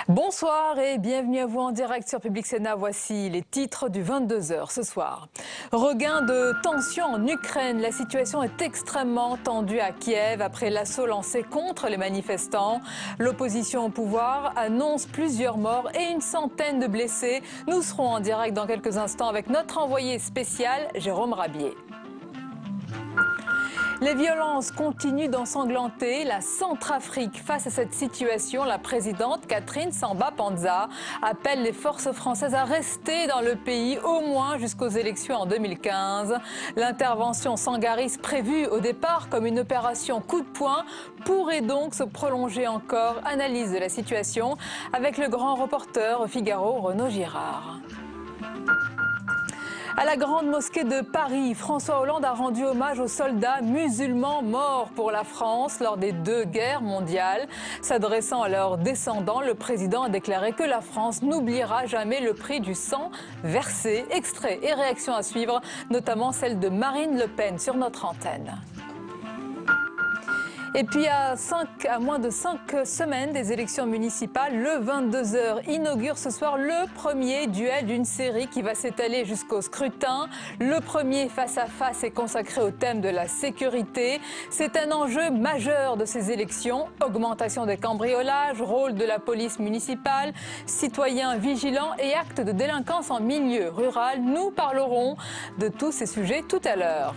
Bonsoir et bienvenue à vous en direct sur Public Sénat. Voici les titres du 22h ce soir. Regain de tension en Ukraine. La situation est extrêmement tendue à Kiev après l'assaut lancé contre les manifestants. L'opposition au pouvoir annonce plusieurs morts et une centaine de blessés. Nous serons en direct dans quelques instants avec notre envoyé spécial, Jérôme Rabier. Les violences continuent d'ensanglanter la Centrafrique. Face à cette situation, la présidente Catherine Samba-Panza appelle les forces françaises à rester dans le pays au moins jusqu'aux élections en 2015. L'intervention sangariste prévue au départ comme une opération coup de poing pourrait donc se prolonger encore. Analyse de la situation avec le grand reporter au Figaro, Renaud Girard. À la Grande Mosquée de Paris, François Hollande a rendu hommage aux soldats musulmans morts pour la France lors des 2 guerres mondiales. S'adressant à leurs descendants, le président a déclaré que la France n'oubliera jamais le prix du sang versé. Extrait et réactions à suivre, notamment celle de Marine Le Pen sur notre antenne. Et puis à moins de 5 semaines des élections municipales, le 22h inaugure ce soir le premier duel d'une série qui va s'étaler jusqu'au scrutin. Le premier face-à-face est consacré au thème de la sécurité. C'est un enjeu majeur de ces élections. Augmentation des cambriolages, rôle de la police municipale, citoyens vigilants et actes de délinquance en milieu rural. Nous parlerons de tous ces sujets tout à l'heure.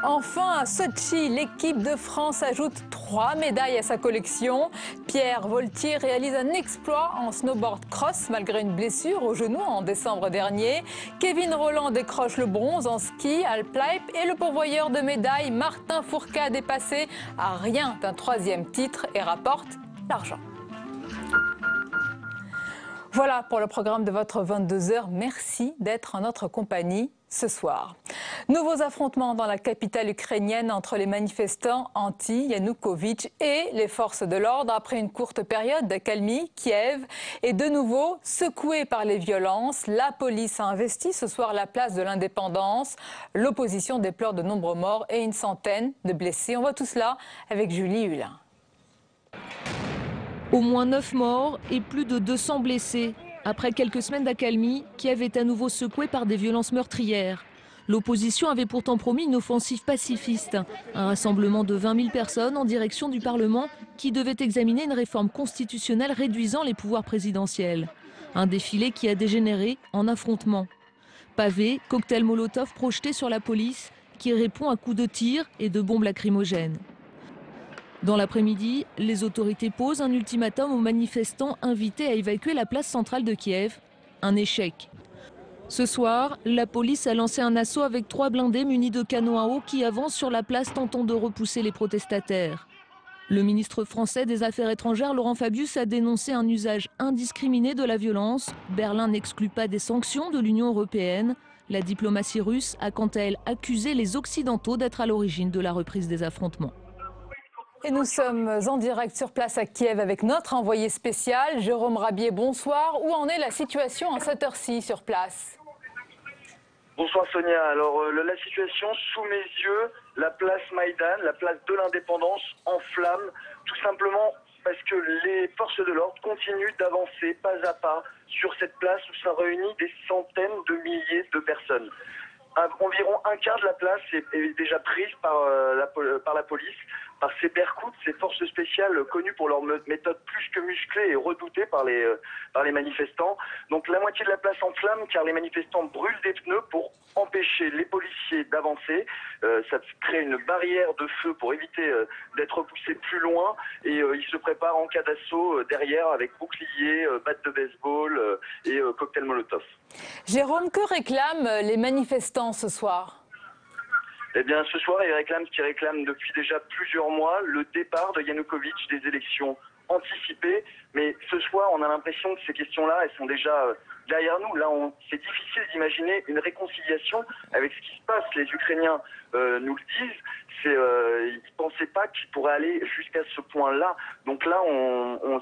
Enfin, à Sochi, l'équipe de France ajoute 3 médailles à sa collection. Pierre Voltier réalise un exploit en snowboard cross malgré une blessure au genou en décembre dernier. Kevin Rolland décroche le bronze en ski halfpipe et le pourvoyeur de médailles Martin Fourcade est passé à rien d'un 3e titre et rapporte l'argent. Voilà pour le programme de votre 22h. Merci d'être en notre compagnie ce soir. Nouveaux affrontements dans la capitale ukrainienne entre les manifestants anti-Yanukovych et les forces de l'ordre. Après une courte période d'accalmie, Kiev est de nouveau secoué par les violences. La police a investi ce soir la place de l'Indépendance. L'opposition déplore de nombreux morts et une centaine de blessés. On voit tout cela avec Julie Hulin. Au moins 9 morts et plus de 200 blessés. Après quelques semaines d'accalmie, Kiev est à nouveau secoué par des violences meurtrières. L'opposition avait pourtant promis une offensive pacifiste. Un rassemblement de 20 000 personnes en direction du Parlement qui devait examiner une réforme constitutionnelle réduisant les pouvoirs présidentiels. Un défilé qui a dégénéré en affrontement. Pavés, cocktails Molotov projetés sur la police qui répond à coups de tir et de bombes lacrymogènes. Dans l'après-midi, les autorités posent un ultimatum aux manifestants invités à évacuer la place centrale de Kiev. Un échec. Ce soir, la police a lancé un assaut avec 3 blindés munis de canons à eau qui avancent sur la place tentant de repousser les protestataires. Le ministre français des Affaires étrangères, Laurent Fabius, a dénoncé un usage indiscriminé de la violence. Berlin n'exclut pas des sanctions de l'Union européenne. La diplomatie russe a quant à elle accusé les Occidentaux d'être à l'origine de la reprise des affrontements. Et nous sommes en direct sur place à Kiev avec notre envoyé spécial, Jérôme Rabier. Bonsoir. Où en est la situation en cette heure-ci sur place? Bonsoir Sonia. Alors la situation sous mes yeux, la place Maïdan, la place de l'Indépendance en flammes, tout simplement parce que les forces de l'ordre continuent d'avancer pas à pas sur cette place où ça réunit des centaines de milliers de personnes. Environ un quart de la place est déjà prise par la police, par ces berkouts, ces forces spéciales connues pour leur méthode plus que musclée et redoutée par les manifestants. Donc la moitié de la place en flammes car les manifestants brûlent des pneus pour empêcher les policiers d'avancer. Ça crée une barrière de feu pour éviter d'être repoussés plus loin et ils se préparent en cas d'assaut derrière avec boucliers, batte de baseball et cocktail Molotov. Jérôme, que réclament les manifestants ce soir? Eh bien, ce soir, ils réclament ce qu'ils réclament depuis déjà plusieurs mois, le départ de Yanukovych des élections anticipées. Mais ce soir, on a l'impression que ces questions-là, elles sont déjà derrière nous. Là, c'est difficile d'imaginer une réconciliation avec ce qui se passe. Les Ukrainiens nous le disent. Ils ne pensaient pas qu'ils pourraient aller jusqu'à ce point-là. Donc là,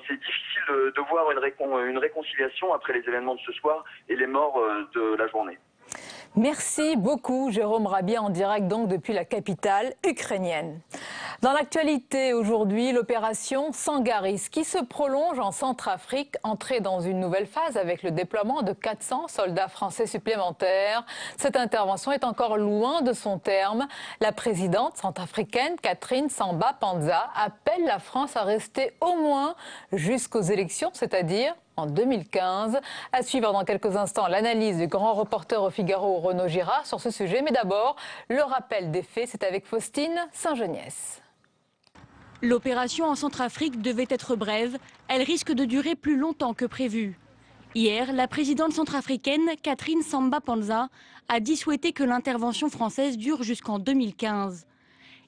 c'est difficile de voir une réconciliation après les événements de ce soir et les morts de la journée. Merci beaucoup Jérôme Rabier en direct donc depuis la capitale ukrainienne. Dans l'actualité aujourd'hui, l'opération Sangaris qui se prolonge en Centrafrique, entrée dans une nouvelle phase avec le déploiement de 400 soldats français supplémentaires. Cette intervention est encore loin de son terme. La présidente centrafricaine Catherine Samba-Panza appelle la France à rester au moins jusqu'aux élections, c'est-à-dire en 2015. À suivre dans quelques instants l'analyse du grand reporter au Figaro Renaud Girard sur ce sujet. Mais d'abord, le rappel des faits, c'est avec Faustine Saint-Geniès. L'opération en Centrafrique devait être brève. Elle risque de durer plus longtemps que prévu. Hier, la présidente centrafricaine Catherine Samba-Panza a dit souhaiter que l'intervention française dure jusqu'en 2015.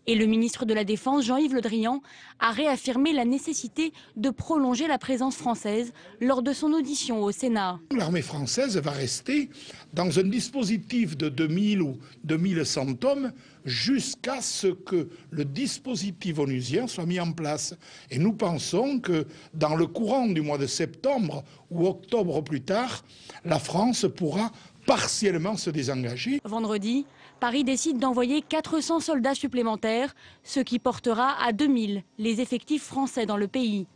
Et le ministre de la Défense, Jean-Yves Le Drian, a réaffirmé la nécessité de prolonger la présence française lors de son audition au Sénat. L'armée française va rester dans un dispositif de 2000 ou 2100 hommes jusqu'à ce que le dispositif onusien soit mis en place. Et nous pensons que dans le courant du mois de septembre ou octobre au plus tard, la France pourra partiellement se désengager. Vendredi, Paris décide d'envoyer 400 soldats supplémentaires, ce qui portera à 2000 les effectifs français dans le pays.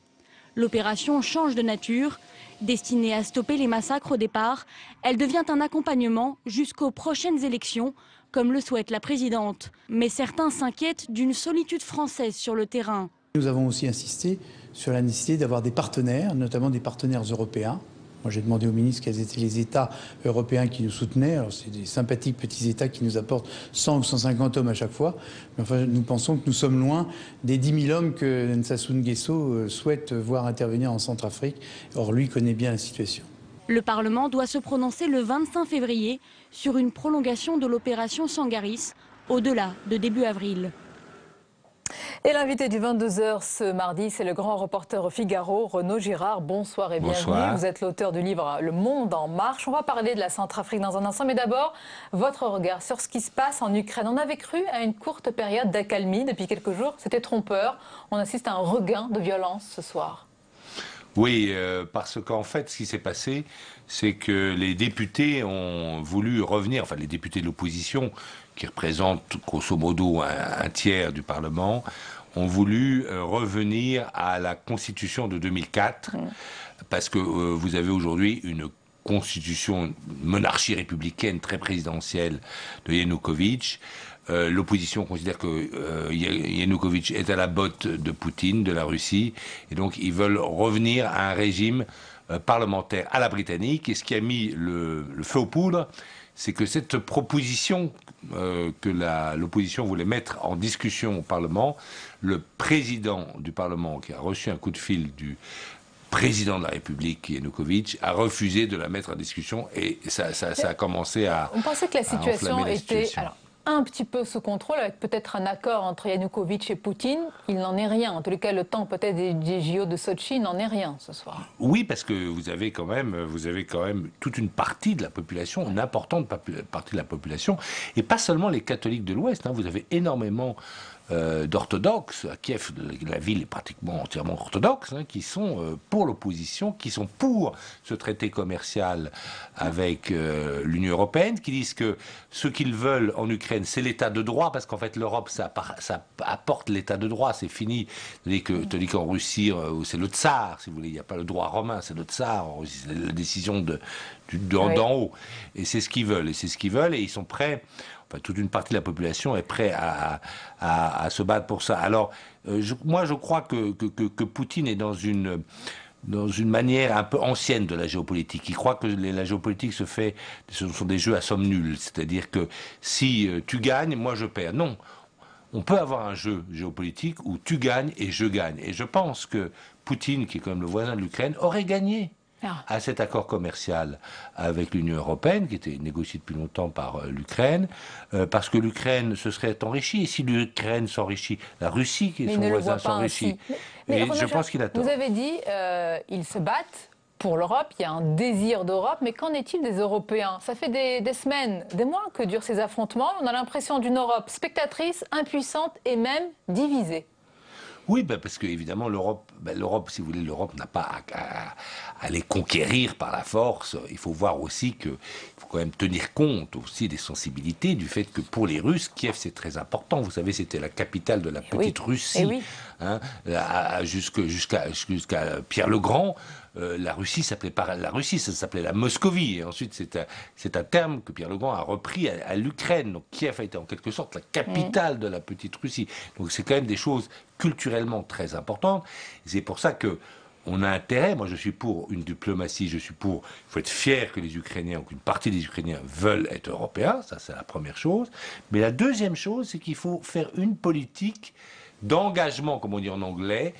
L'opération change de nature. Destinée à stopper les massacres au départ, elle devient un accompagnement jusqu'aux prochaines élections, comme le souhaite la présidente. Mais certains s'inquiètent d'une solitude française sur le terrain. Nous avons aussi insisté sur la nécessité d'avoir des partenaires, notamment des partenaires européens. Moi, j'ai demandé au ministre quels étaient les États européens qui nous soutenaient. Alors, c'est des sympathiques petits États qui nous apportent 100 ou 150 hommes à chaque fois. Mais enfin, nous pensons que nous sommes loin des 10 000 hommes que Sassou Nguesso souhaite voir intervenir en Centrafrique. Or, lui connaît bien la situation. Le Parlement doit se prononcer le 25 février sur une prolongation de l'opération Sangaris, au-delà de début avril. Et l'invité du 22h ce mardi, c'est le grand reporter au Figaro, Renaud Girard. Bonsoir et bienvenue. Bonsoir. Vous êtes l'auteur du livre Le Monde en marche. On va parler de la Centrafrique dans un instant, mais d'abord, votre regard sur ce qui se passe en Ukraine. On avait cru à une courte période d'accalmie depuis quelques jours. C'était trompeur. On assiste à un regain de violence ce soir. Oui, parce qu'en fait, ce qui s'est passé, c'est que les députés ont voulu revenir, enfin les députés de l'opposition, qui représentent grosso modo un tiers du Parlement, ont voulu revenir à la Constitution de 2004, parce que vous avez aujourd'hui une constitution, une monarchie républicaine très présidentielle de Yanukovych. L'opposition considère que Yanukovych est à la botte de Poutine, de la Russie, et donc ils veulent revenir à un régime parlementaire à la britannique. Et ce qui a mis le feu aux poudres, c'est que cette proposition que l'opposition voulait mettre en discussion au Parlement, le président du Parlement, qui a reçu un coup de fil du président de la République, Yanukovych, a refusé de la mettre en discussion, et ça a commencé à... On pensait que la situation était... Alors, un petit peu sous contrôle, avec peut-être un accord entre Yanukovych et Poutine. Il n'en est rien. En tous les cas, le temps peut-être des JO de Sochi, il n'en est rien ce soir. Oui, parce que vous avez quand même toute une partie de la population, une importante partie de la population, et pas seulement les catholiques de l'Ouest. Vous avez énormément d'orthodoxes. À Kiev, la ville est pratiquement entièrement orthodoxe, qui sont pour l'opposition, qui sont pour ce traité commercial avec l'Union européenne, qui disent que ce qu'ils veulent en Ukraine, c'est l'état de droit, parce qu'en fait l'Europe, ça apporte l'état de droit, c'est fini. Tandis qu'en Russie, c'est le tsar, si vous voulez, il n'y a pas le droit romain, c'est le tsar, en Russie, c'est la décision d'en haut. Et c'est ce qu'ils veulent, et ils sont prêts. Toute une partie de la population est prête à se battre pour ça. Alors, moi, je crois que Poutine est dans une manière un peu ancienne de la géopolitique. Il croit que la géopolitique ce sont des jeux à somme nulle. C'est-à-dire que si tu gagnes, moi je perds. Non. On peut avoir un jeu géopolitique où tu gagnes et je gagne. Et je pense que Poutine, qui est quand même le voisin de l'Ukraine, aurait gagné à cet accord commercial avec l'Union européenne, qui était négocié depuis longtemps par l'Ukraine, parce que l'Ukraine se serait enrichie. Et si l'Ukraine s'enrichit, la Russie, qui est son voisin, s'enrichit. Mais je pense qu'il a tort. Vous avez dit, ils se battent pour l'Europe, il y a un désir d'Europe, mais qu'en est-il des Européens? Ça fait des semaines, des mois que durent ces affrontements. On a l'impression d'une Europe spectatrice, impuissante et même divisée. Oui, parce que évidemment l'Europe, si vous voulez, l'Europe n'a pas à les conquérir par la force. Il faut voir aussi qu'il faut quand même tenir compte aussi des sensibilités, du fait que pour les Russes, Kiev c'est très important. Vous savez, c'était la capitale de la petite Russie, hein, jusqu'à Pierre le Grand. La Russie s'appelait pas la Russie, ça s'appelait la Moscovie. Et ensuite, c'est un terme que Pierre le Grand a repris à l'Ukraine. Donc Kiev a été en quelque sorte la capitale de la petite Russie. Donc c'est quand même des choses culturellement très importantes. C'est pour ça que on a intérêt, moi je suis pour une diplomatie, il faut être fier que les Ukrainiens, ou qu'une partie des Ukrainiens veulent être européens, ça c'est la première chose. Mais la deuxième chose, c'est qu'il faut faire une politique d'engagement, comme on dit en anglais,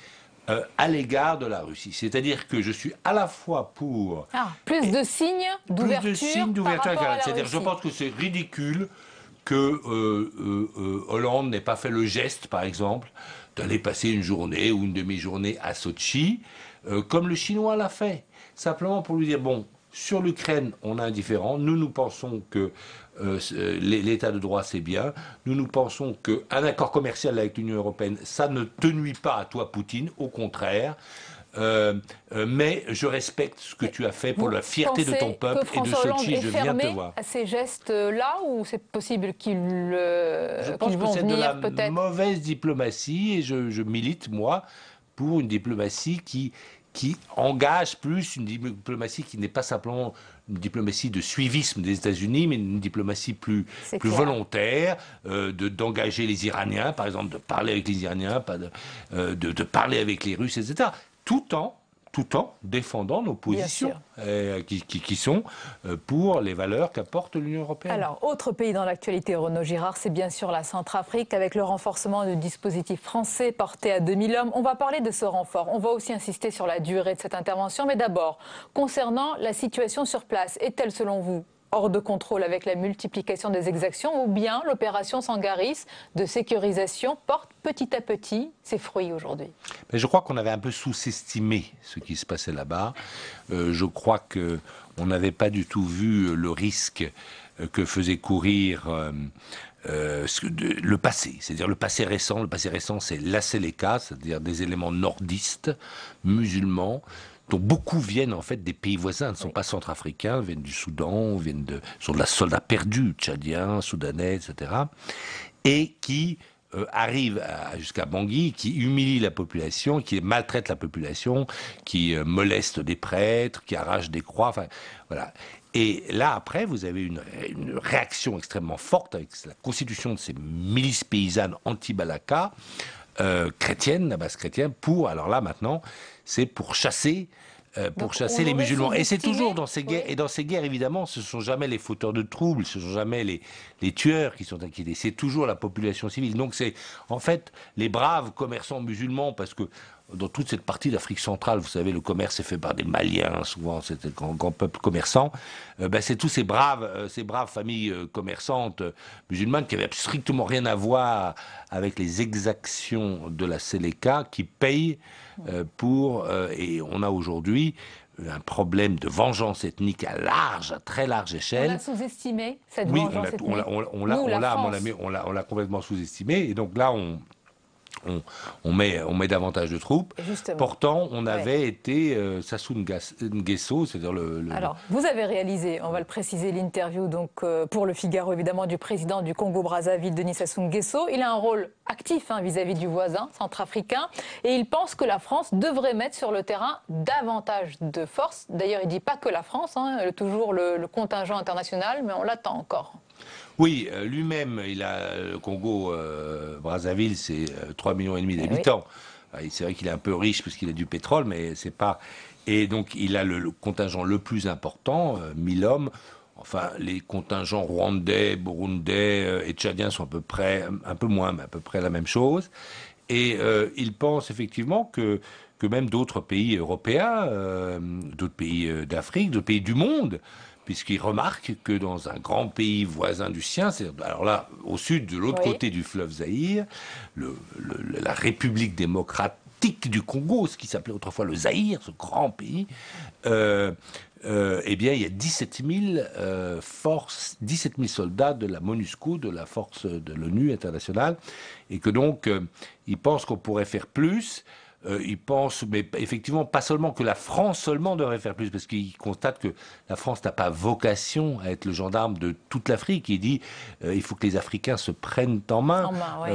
à l'égard de la Russie. C'est-à-dire que je suis à la fois pour... plus de signes d'ouverture à la C'est-à-dire je pense que c'est ridicule que Hollande n'ait pas fait le geste, par exemple, d'aller passer une journée ou une demi-journée à Sochi, comme le Chinois l'a fait. Simplement pour lui dire, bon, sur l'Ukraine, on est indifférent. Nous pensons que l'état de droit, c'est bien. Nous pensons qu'un accord commercial avec l'Union européenne, ça ne te nuit pas à toi, Poutine. Au contraire. Mais je respecte ce que tu as fait pour la fierté de ton peuple et de Sochi. Je viens te voir. À ces gestes-là, ou c'est possible qu'ils je pense que c'est de la mauvaise diplomatie, et je milite, moi, pour une diplomatie qui engage plus, une diplomatie qui n'est pas simplement une diplomatie de suivisme des États-Unis, mais une diplomatie plus volontaire, d'engager les Iraniens, par exemple, de parler avec les Iraniens, de parler avec les Russes, etc. Tout en défendant nos positions qui sont pour les valeurs qu'apporte l'Union européenne. Alors, autre pays dans l'actualité, Renaud Girard, c'est bien sûr la Centrafrique, avec le renforcement du dispositif français porté à 2000 hommes. On va parler de ce renfort. On va aussi insister sur la durée de cette intervention. Mais d'abord, concernant la situation sur place, est-elle selon vous hors de contrôle avec la multiplication des exactions, ou bien l'opération Sangaris de sécurisation porte petit à petit ses fruits aujourd'hui? Mais je crois qu'on avait un peu sous-estimé ce qui se passait là-bas. Je crois qu'on n'avait pas du tout vu le risque que faisait courir le passé, c'est-à-dire le passé récent. Le passé récent, c'est la Séléka, c'est-à-dire des éléments nordistes, musulmans, dont beaucoup viennent en fait des pays voisins, ne sont pas centrafricains, viennent du Soudan, sont de la soldats perdus, tchadiens, soudanais, etc. Et qui arrivent jusqu'à Bangui, qui humilient la population, qui maltraitent la population, qui molestent des prêtres, qui arrachent des croix, enfin voilà. Et là, après, vous avez une réaction extrêmement forte avec la constitution de ces milices paysannes anti-Balaka, chrétiennes, la base chrétienne, alors là, maintenant, c'est pour chasser les musulmans. Et c'est toujours dans ces guerres, et dans ces guerres, évidemment, ce ne sont jamais les fauteurs de troubles, ce ne sont jamais les tueurs qui sont inquiétés, c'est toujours la population civile. Donc c'est, en fait, les braves commerçants musulmans, parce que dans toute cette partie d'Afrique centrale, vous savez, le commerce est fait par des Maliens, souvent, c'est un grand peuple commerçant. C'est tous ces braves familles commerçantes musulmanes qui n'avaient strictement rien à voir avec les exactions de la Séléka, qui payent et on a aujourd'hui un problème de vengeance ethnique à très large échelle. On a sous-estimé cette vengeance ethnique. On l'a complètement sous-estimé, et donc là, on met davantage de troupes. Pourtant, on avait été Sassou Nguesso, c'est-à-dire Alors, vous avez réalisé, on va le préciser, l'interview pour Le Figaro, évidemment, du président du Congo-Brazzaville, Denis Sassou Nguesso. Il a un rôle actif vis-à-vis du voisin centrafricain, et il pense que la France devrait mettre sur le terrain davantage de force. D'ailleurs, il ne dit pas que la France, toujours le contingent international, mais on l'attend encore. Oui, lui-même, le Congo, Brazzaville, c'est 3,5 millions d'habitants. Oui. C'est vrai qu'il est un peu riche parce qu'il a du pétrole, mais c'est pas... Et donc, il a le contingent le plus important, 1000 hommes. Enfin, les contingents rwandais, burundais et tchadiens sont à peu près, un peu moins, mais à peu près la même chose. Et il pense effectivement que même d'autres pays européens, d'autres pays d'Afrique, d'autres pays du monde, puisqu'il remarque que dans un grand pays voisin du sien, alors là, au sud, de l'autre côté du fleuve Zaïre, la République démocratique désertique du Congo, ce qui s'appelait autrefois le Zaïre, ce grand pays, eh bien, il y a 17 000 soldats de la MONUSCO, de la force de l'ONU internationale, et que donc, ils pensent qu'on pourrait faire plus. Ils pensent, mais effectivement, pas seulement que la France seulement devrait faire plus, parce qu'ils constatent que la France n'a pas vocation à être le gendarme de toute l'Afrique. Il dit il faut que les Africains se prennent en main. Oui.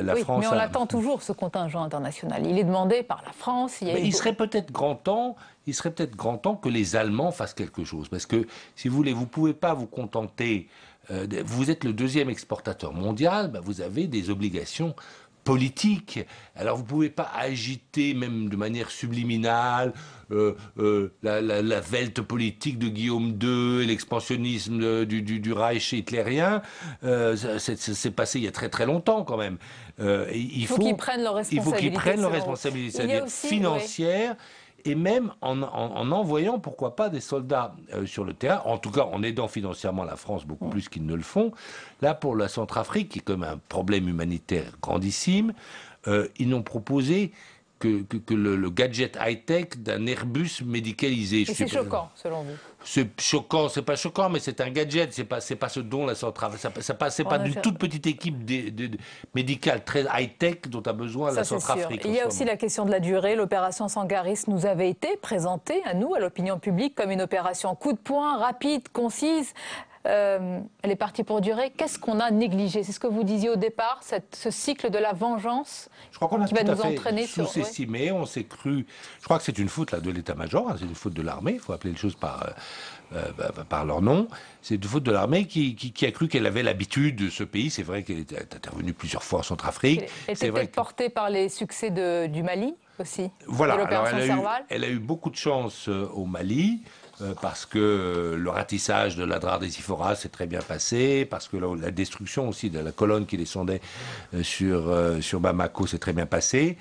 La oui, France mais on l'attend toujours, ce contingent international. Il est demandé par la France. Il serait peut-être grand temps. Il serait peut-être grand temps que les Allemands fassent quelque chose, parce que si vous voulez, vous pouvez pas vous contenter. Vous êtes le deuxième exportateur mondial, vous avez des obligations politique. Alors vous ne pouvez pas agiter, même de manière subliminale, la velte politique de Guillaume II et l'expansionnisme du Reich hitlérien. C'est passé il y a très très longtemps quand même. Il faut qu'ils prennent leurs responsabilités. Il faut qu'ils prennent leurs responsabilités, c'est-à-dire financières. Oui. Et même en envoyant, pourquoi pas, des soldats sur le terrain, en tout cas en aidant financièrement la France beaucoup plus qu'ils ne le font. Là, pour la Centrafrique, qui est comme un problème humanitaire grandissime, ils n'ont proposé que le gadget high-tech d'un Airbus médicalisé. Et c'est choquant, selon vous? C'est choquant, c'est pas choquant, mais c'est un gadget, c'est pas ce dont la Centrafrique, c'est pas d'une toute petite équipe médicale très high-tech dont a besoin la Centrafrique. Il y a aussi la question de la durée. L'opération Sangaris nous avait été présentée, à nous, à l'opinion publique, comme une opération coup de poing, rapide, concise. Elle est partie pour durer. Qu'est-ce qu'on a négligé? C'est ce que vous disiez au départ, ce cycle de la vengeance qui va nous entraîner sur... sous-estimé, on s'est cru... Je crois que c'est une faute là, de l'état-major, c'est une faute de l'armée, il faut appeler les choses par leur nom. C'est une faute de l'armée qui a cru qu'elle avait l'habitude, ce pays. C'est vrai qu'elle est intervenue plusieurs fois en Centrafrique. Elle était peut-être portée par les succès du Mali aussi. Voilà, alors elle a eu beaucoup de chance au Mali. Parce que le ratissage de l'Adrar des Iphoras s'est très bien passé, parce que la destruction aussi de la colonne qui descendait sur Bamako s'est très bien passée,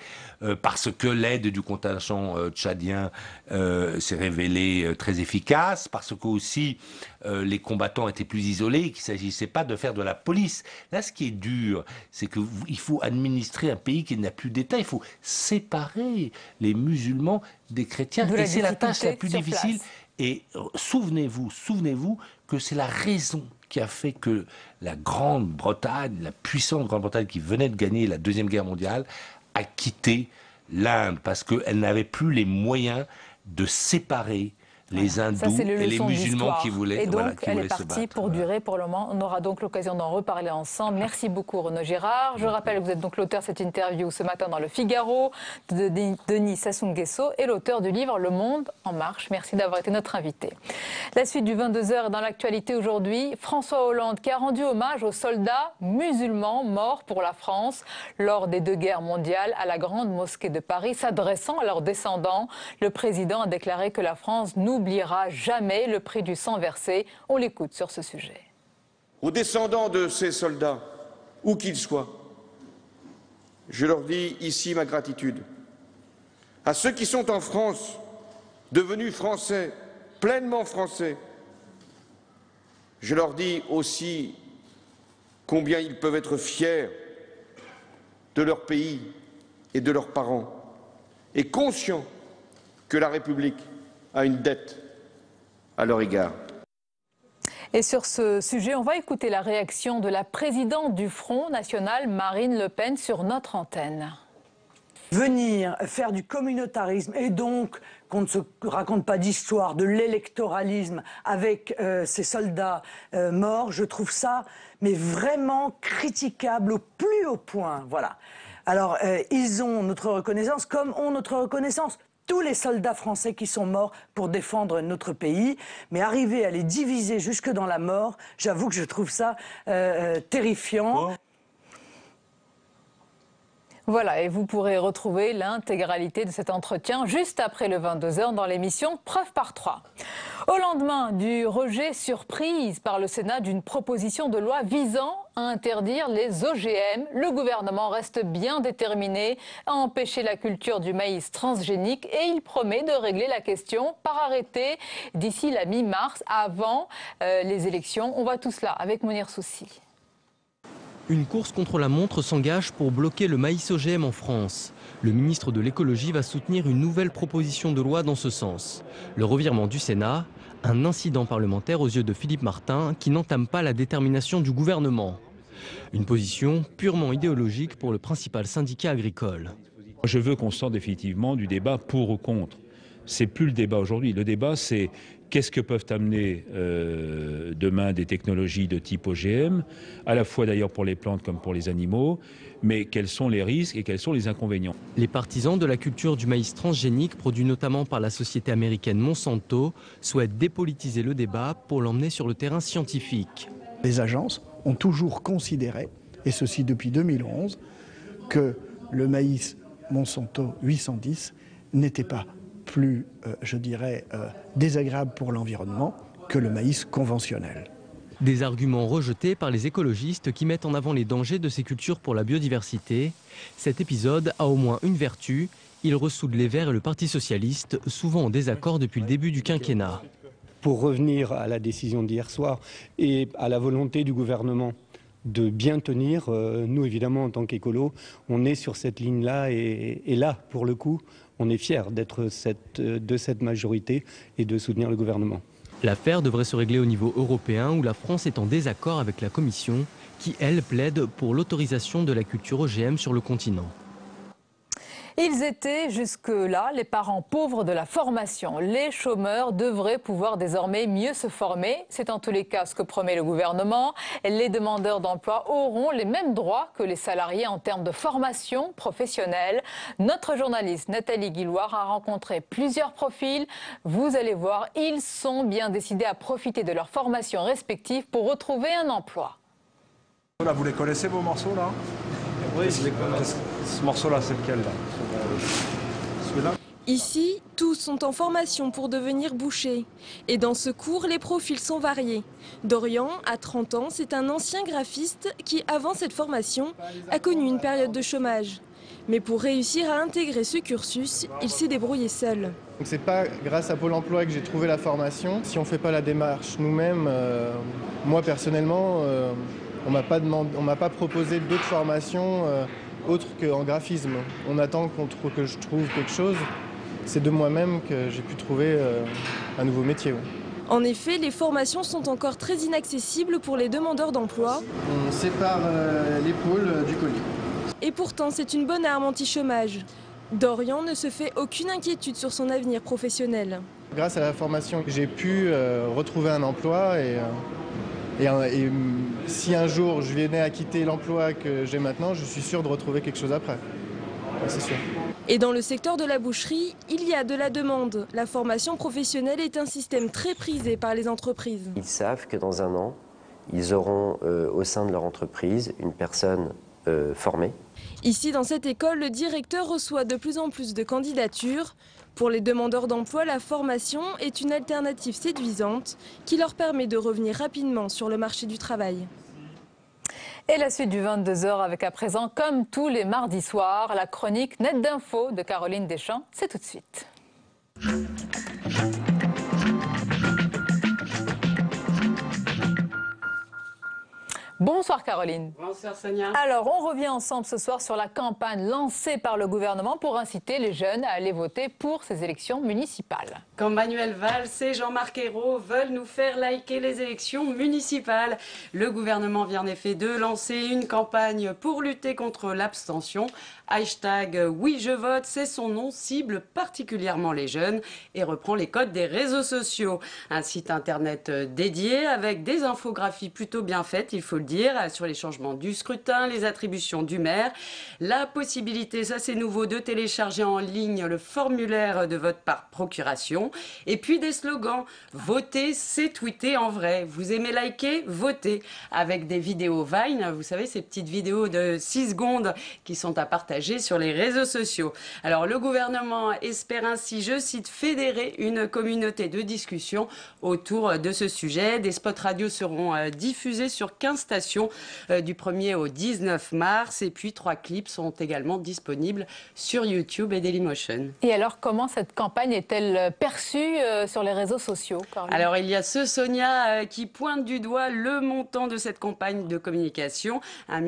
parce que l'aide du contingent tchadien s'est révélée très efficace, parce que aussi les combattants étaient plus isolés, et qu'il ne s'agissait pas de faire de la police. Là, ce qui est dur, c'est qu'il faut administrer un pays qui n'a plus d'État, il faut séparer les musulmans des chrétiens, et c'est la tâche la plus difficile. Et souvenez-vous que c'est la raison qui a fait que la Grande-Bretagne, la puissante Grande-Bretagne qui venait de gagner la Deuxième Guerre mondiale, a quitté l'Inde, parce qu'elle n'avait plus les moyens de séparer les hindous et les musulmans qui voulaient se battre. Et donc, elle est partie pour durer pour le moment. On aura donc l'occasion d'en reparler ensemble. Merci beaucoup, Renaud Girard. Je rappelle que vous êtes donc l'auteur de cette interview ce matin dans Le Figaro, de Denis Sassou Nguesso, et l'auteur du livre Le Monde en marche. Merci d'avoir été notre invité. La suite du 22h est dans l'actualité aujourd'hui. François Hollande qui a rendu hommage aux soldats musulmans morts pour la France lors des 2 guerres mondiales à la Grande Mosquée de Paris. S'adressant à leurs descendants, le président a déclaré que la France n'oubliera jamais le prix du sang versé. On l'écoute sur ce sujet. Aux descendants de ces soldats, où qu'ils soient, je leur dis ici ma gratitude. À ceux qui sont en France, devenus français, pleinement français, je leur dis aussi combien ils peuvent être fiers de leur pays et de leurs parents, et conscients que la République a une dette à leur égard. Et sur ce sujet, on va écouter la réaction de la présidente du Front National, Marine Le Pen, sur notre antenne. Venir faire du communautarisme et donc qu'on ne se raconte pas d'histoire, de l'électoralisme avec ces soldats morts, je trouve ça mais vraiment critiquable au plus haut point. Voilà. Alors, ils ont notre reconnaissance comme ont notre reconnaissance tous les soldats français qui sont morts pour défendre notre pays, mais arriver à les diviser jusque dans la mort, j'avoue que je trouve ça terrifiant. Voilà, et vous pourrez retrouver l'intégralité de cet entretien juste après le 22h dans l'émission Preuve par 3. Au lendemain du rejet surprise par le Sénat d'une proposition de loi visant à interdire les OGM, le gouvernement reste bien déterminé à empêcher la culture du maïs transgénique et il promet de régler la question par arrêté d'ici la mi-mars, avant les élections. On voit tout cela avec Mounir Soussi. Une course contre la montre s'engage pour bloquer le maïs OGM en France. Le ministre de l'écologie va soutenir une nouvelle proposition de loi dans ce sens. Le revirement du Sénat, un incident parlementaire aux yeux de Philippe Martin qui n'entame pas la détermination du gouvernement. Une position purement idéologique pour le principal syndicat agricole. Je veux qu'on sorte définitivement du débat pour ou contre. C'est plus le débat aujourd'hui. Le débat, c'est qu'est-ce que peuvent amener demain des technologies de type OGM, à la fois d'ailleurs pour les plantes comme pour les animaux, mais quels sont les risques et quels sont les inconvénients. Les partisans de la culture du maïs transgénique, produit notamment par la société américaine Monsanto, souhaitent dépolitiser le débat pour l'emmener sur le terrain scientifique. Les agences ont toujours considéré, et ceci depuis 2011, que le maïs Monsanto 810 n'était pas plus, désagréable pour l'environnement que le maïs conventionnel. Des arguments rejetés par les écologistes qui mettent en avant les dangers de ces cultures pour la biodiversité. Cet épisode a au moins une vertu, il ressoude les Verts et le Parti socialiste, souvent en désaccord depuis le début du quinquennat. Pour revenir à la décision d'hier soir et à la volonté du gouvernement de bien tenir, nous évidemment en tant qu'écolos, on est sur cette ligne-là et là, pour le coup, on est fiers d'être de cette majorité et de soutenir le gouvernement. L'affaire devrait se régler au niveau européen où la France est en désaccord avec la Commission qui, elle, plaide pour l'autorisation de la culture OGM sur le continent. Ils étaient jusque-là les parents pauvres de la formation. Les chômeurs devraient pouvoir désormais mieux se former. C'est en tous les cas ce que promet le gouvernement. Les demandeurs d'emploi auront les mêmes droits que les salariés en termes de formation professionnelle. Notre journaliste Nathalie Guilloire a rencontré plusieurs profils. Vous allez voir, ils sont bien décidés à profiter de leur formation respective pour retrouver un emploi. Là, vous les connaissez vos morceaux là? Oui, je les connais. Ce morceau-là, c'est lequel là? Celui-là? Ici, tous sont en formation pour devenir bouchers. Et dans ce cours, les profils sont variés. Dorian, à 30 ans, c'est un ancien graphiste qui, avant cette formation, a connu une période de chômage. Mais pour réussir à intégrer ce cursus, il s'est débrouillé seul. C'est pas grâce à Pôle emploi que j'ai trouvé la formation. Si on ne fait pas la démarche nous-mêmes, moi personnellement, on ne m'a pas proposé d'autres formations autres qu'en graphisme. On attend que je trouve quelque chose. C'est de moi-même que j'ai pu trouver un nouveau métier. Ouais. En effet, les formations sont encore très inaccessibles pour les demandeurs d'emploi. On sépare l'épaule du collier. Et pourtant, c'est une bonne arme anti-chômage. Dorian ne se fait aucune inquiétude sur son avenir professionnel. Grâce à la formation, j'ai pu retrouver un emploi et si un jour je venais à quitter l'emploi que j'ai maintenant, je suis sûr de retrouver quelque chose après. C'est sûr. Et dans le secteur de la boucherie, il y a de la demande. La formation professionnelle est un système très prisé par les entreprises. Ils savent que dans un an, ils auront au sein de leur entreprise une personne formée. Ici, dans cette école, le directeur reçoit de plus en plus de candidatures. Pour les demandeurs d'emploi, la formation est une alternative séduisante qui leur permet de revenir rapidement sur le marché du travail. Et la suite du 22h avec à présent, comme tous les mardis soirs, la chronique Net d'infos de Caroline Deschamps. C'est tout de suite. Bonsoir Caroline. Bonsoir Sonia. Alors on revient ensemble ce soir sur la campagne lancée par le gouvernement pour inciter les jeunes à aller voter pour ces élections municipales. Quand Manuel Valls et Jean-Marc Ayrault veulent nous faire liker les élections municipales, le gouvernement vient en effet de lancer une campagne pour lutter contre l'abstention. Hashtag oui je vote, c'est son nom, cible particulièrement les jeunes et reprend les codes des réseaux sociaux. Un site internet dédié avec des infographies plutôt bien faites, il faut le dire, sur les changements du scrutin, les attributions du maire, la possibilité, ça c'est nouveau, de télécharger en ligne le formulaire de vote par procuration et puis des slogans. Voter, c'est tweeter en vrai. Vous aimez liker? Votez. Avec des vidéos Vine, vous savez, ces petites vidéos de 6 secondes qui sont à partager sur les réseaux sociaux. Alors le gouvernement espère ainsi, je cite, fédérer une communauté de discussion autour de ce sujet. Des spots radio seront diffusés sur 15 stations présentation du 1er au 19 mars. Et puis 3 clips sont également disponibles sur YouTube et Dailymotion. Et alors, comment cette campagne est-elle perçue sur les réseaux sociaux, Caroline? Alors, il y a Sonia qui pointe du doigt le montant de cette campagne de communication. 1